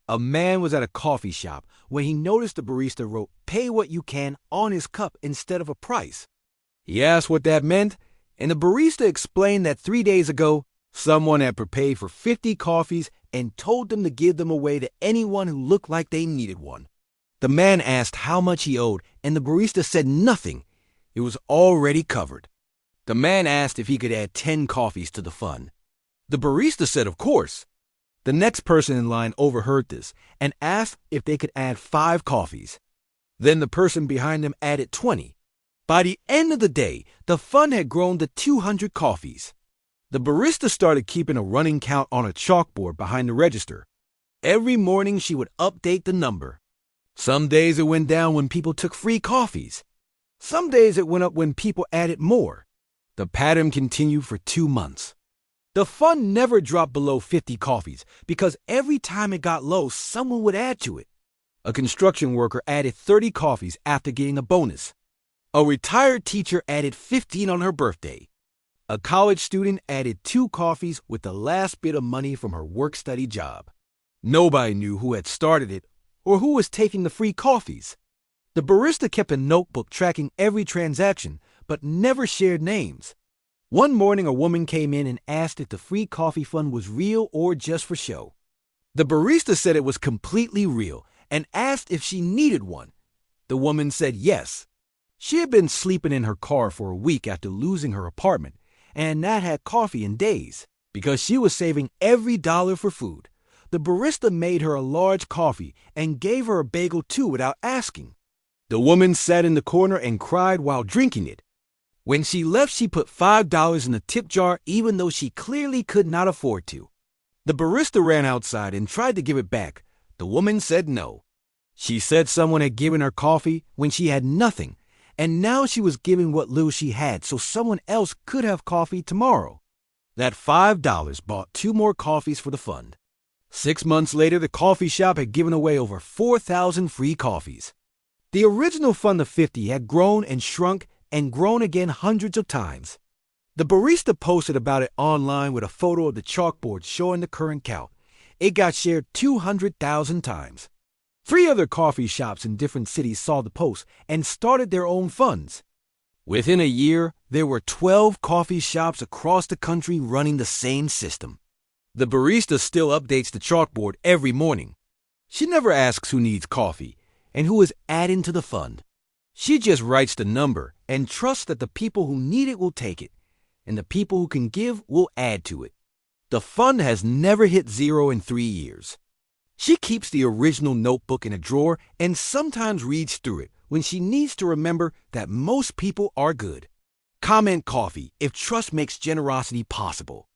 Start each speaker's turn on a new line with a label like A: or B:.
A: A man was at a coffee shop when he noticed the barista wrote "Pay what you can" on his cup instead of a price. He asked what that meant, and the barista explained that 3 days ago, someone had prepaid for 50 coffees and told them to give them away to anyone who looked like they needed one. The man asked how much he owed, and the barista said nothing. It was already covered. The man asked if he could add 10 coffees to the fund. The barista said of course. The next person in line overheard this and asked if they could add 5 coffees. Then the person behind them added 20. By the end of the day, the fund had grown to 200 coffees. The barista started keeping a running count on a chalkboard behind the register. Every morning she would update the number. Some days it went down when people took free coffees. Some days it went up when people added more. The pattern continued for 2 months. The fund never dropped below 50 coffees because every time it got low, someone would add to it. A construction worker added 30 coffees after getting a bonus. A retired teacher added 15 on her birthday. A college student added 2 coffees with the last bit of money from her work-study job. Nobody knew who had started it or who was taking the free coffees. The barista kept a notebook tracking every transaction, but never shared names. One morning, a woman came in and asked if the free coffee fund was real or just for show. The barista said it was completely real and asked if she needed one. The woman said yes. She had been sleeping in her car for a week after losing her apartment and not had coffee in days. Because she was saving every dollar for food, the barista made her a large coffee and gave her a bagel too without asking. The woman sat in the corner and cried while drinking it. When she left, she put $5 in the tip jar even though she clearly could not afford to. The barista ran outside and tried to give it back. The woman said no. She said someone had given her coffee when she had nothing, and now she was giving what little she had so someone else could have coffee tomorrow. That $5 bought 2 more coffees for the fund. 6 months later, the coffee shop had given away over 4,000 free coffees. The original fund of 50 had grown and shrunk and grown again hundreds of times. The barista posted about it online with a photo of the chalkboard showing the current count. It got shared 200,000 times. 3 other coffee shops in different cities saw the post and started their own funds. Within a year, there were 12 coffee shops across the country running the same system. The barista still updates the chalkboard every morning. She never asks who needs coffee and who is adding to the fund. She just writes the number and trusts that the people who need it will take it, and the people who can give will add to it. The fund has never hit zero in 3 years. She keeps the original notebook in a drawer and sometimes reads through it when she needs to remember that most people are good. Comment coffee if trust makes generosity possible.